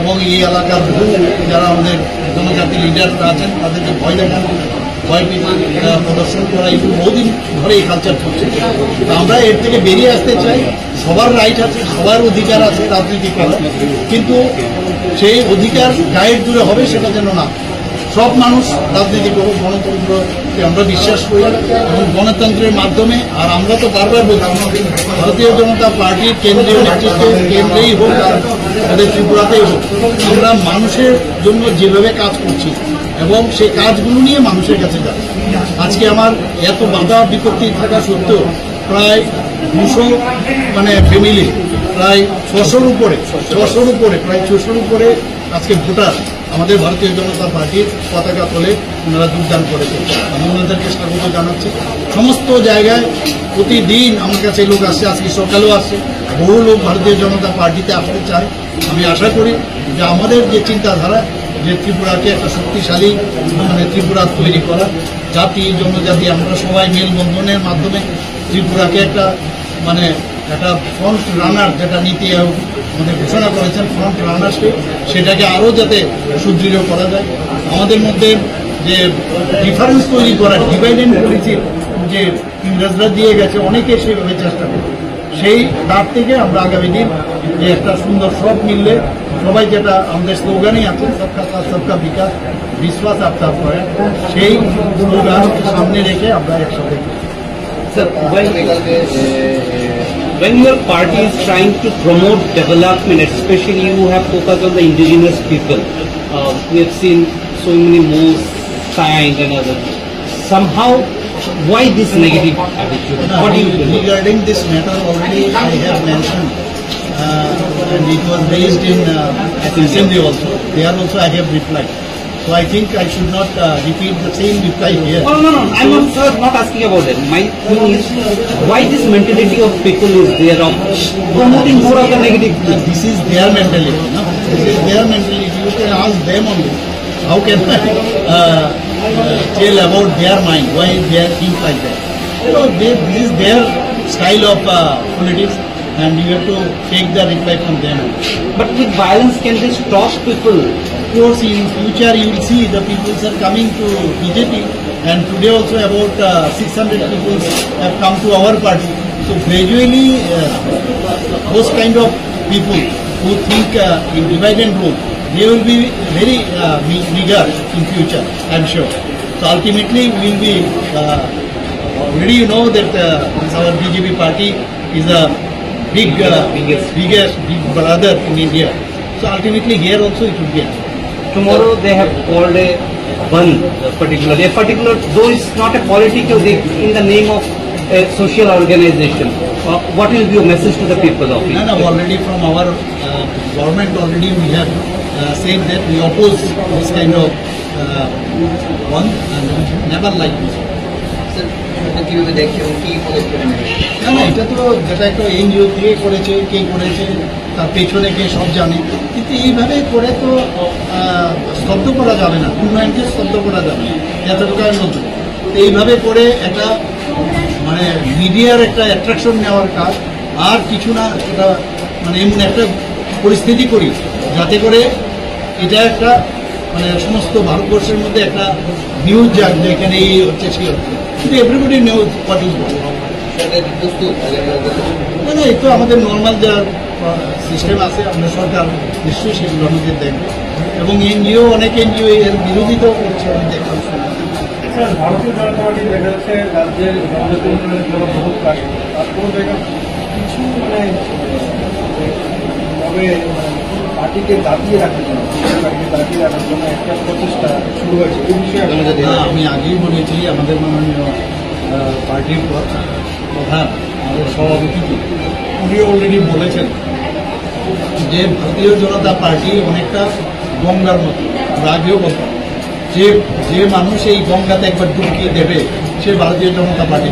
এবং এই এলাকার যারা আমাদের জনজাতি লিডাররা আছেন তাদেরকে ভয় দেখানো, ভয় প্রদর্শন করা, এগুলো বহুদিন ধরে এই কালচার চলছে। তো আমরা এর থেকে বেরিয়ে আসতে চাই। সবার রাইট আছে, সবার অধিকার আছে রাজনীতি করার, কিন্তু সেই অধিকার গায়ের দূরে হবে সেটা যেন না। সব মানুষ রাজনীতি করুক, গণতন্ত্রকে আমরা বিশ্বাস করি এবং গণতন্ত্রের মাধ্যমে, আর আমরা তো বারবার বলছি ভারতীয় জনতা পার্টির কেন্দ্রীয় নেতৃত্ব কেন্দ্রেই হোক আর আমাদের ত্রিপুরাতেই হোক, আমরা মানুষের জন্য যেভাবে কাজ করছি এবং সেই কাজগুলো নিয়ে মানুষের কাছে যাচ্ছে। আজকে আমার এত বাধা বিপত্তি থাকা সত্ত্বেও প্রায় 200 ফ্যামিলি, প্রায় 600-র উপরে আজকে ভোটার আমাদের ভারতীয় জনতা পার্টির পতাকা তোলে ওনারা যোগদান করেছে। আমি ওনাদেরকে স্বাগত জানাচ্ছি। সমস্ত জায়গায় প্রতিদিন আমার কাছে লোক আসছে, আজকে সকালেও আসছে, বহু লোক ভারতীয় জনতা পার্টিতে আসতে চায়। আমি আশা করি যে আমাদের যে চিন্তাধারা, যে ত্রিপুরাকে একটা শক্তিশালী ত্রিপুরা তৈরি করা, জাতি জনজাতি আমরা সবাই মেলবন্ধনের মাধ্যমে ত্রিপুরাকে একটা একটা ফ্রন্ট রানার, যেটা নীতি আয়োগ আমাদের ঘোষণা করেছেন ফ্রন্ট রানার্সকে, সেটাকে আরও যাতে সুদৃঢ় করা যায়। আমাদের মধ্যে যে ডিফারেন্স তৈরি করার, ডিভাইড অ্যান্ড পলিসির যে ইংরেজরা দিয়ে গেছে, অনেকে সেইভাবে চেষ্টা করে, সেই তার থেকে আমরা আগামী দিন যে একটা সুন্দর সব মিললে সবাই, যেটা আমাদের স্লোগানই আছে সবকা সাথ সবকা বিকাশ, বিশ্বাস আপনার করে, সেই স্লোগান সামনে রেখে আমরা একসাথে। When your party is trying to promote development, especially you have focused on the indigenous people, we have seen so many more signs and others. Somehow, why this negative attitude? What do you believe? Regarding this matter, already I have mentioned, and it was raised in assembly also. There also I have replied. So I think I should not repeat the same reply here. Oh, no. I'm not asking about that. My thing is, why this mentality of people is there of promoting more of the negative? This is their mentality. No? This is their mentality. You can ask them only. How can I tell about their mind? Why they think like that? This is their style of politics, and you have to take the reply from them. But with violence, can they stop people? Of course, in future you will see the people are coming to BJP, and today also about 600 people have come to our party. So gradually, those kind of people who think in divide and rule, they will be very meager in future, I am sure. So ultimately, we will be already you know that our BJP party is a biggest brother in India. So ultimately, here also it will be. Tomorrow they have called a ban, particularly. A particular, though it's not a political, they in the name of a social organization. What will be your message to the people of India? No, already from our government, already we have said that we oppose this kind of one, and never like this. না, এটা তো যেটা একটা NGO থেকে করেছে, কে করেছে তার পেছনে কে সব জানে, কিন্তু এইভাবে করে তো স্তব্ধ করা যাবে না, উন্নয়নকে স্তব্ধ করা যাবে না এতটুকার মধ্যে। এইভাবে করে একটা মিডিয়ার একটা অ্যাট্রাকশন নেওয়ার কাজ, আর কিছু না, এটা এমন একটা পরিস্থিতি করি যাতে করে এটা একটা সমস্ত ভারতবর্ষের মধ্যে একটা নিউজ যাক যে এখানে এই হচ্ছে সেই হচ্ছে, কিন্তু এভরিবডি নিউজ হোয়াট ইজ না, এই তো আমাদের নর্মাল যা সিস্টেম আছে, আমাদের সরকার নিশ্চয়ই সেগুলো আমাদের দেখবে, এবং এনজিও অনেক এনজিও এর বিরোধিতাও করছে, আমি দেখলাম। ভারতীয় জনতা পার্টি দেখা যাচ্ছে রাজ্যের জনজাতি উন্নয়নের জন্য বহুত কাজ, তার কোনো জায়গায় কিছু পার্টিকে দাবিয়ে রাখার জন্য, পার্টিকে দাবিয়ে রাখার জন্য একটা প্রচেষ্টা শুরু হয়েছে। এই বিষয়ে আমি আগেই বলেছি, আমাদের মাননীয় পার্টির প্রধান, আমাদের সভাপতি, উনি অলরেডি বলেছেন যে ভারতীয় জনতা পার্টি অনেকটা গঙ্গার মতো, আগেও বলতাম যে মানুষ এই গঙ্গাতে একবার ডুবকি দেবে সে ভারতীয় জনতা পার্টি।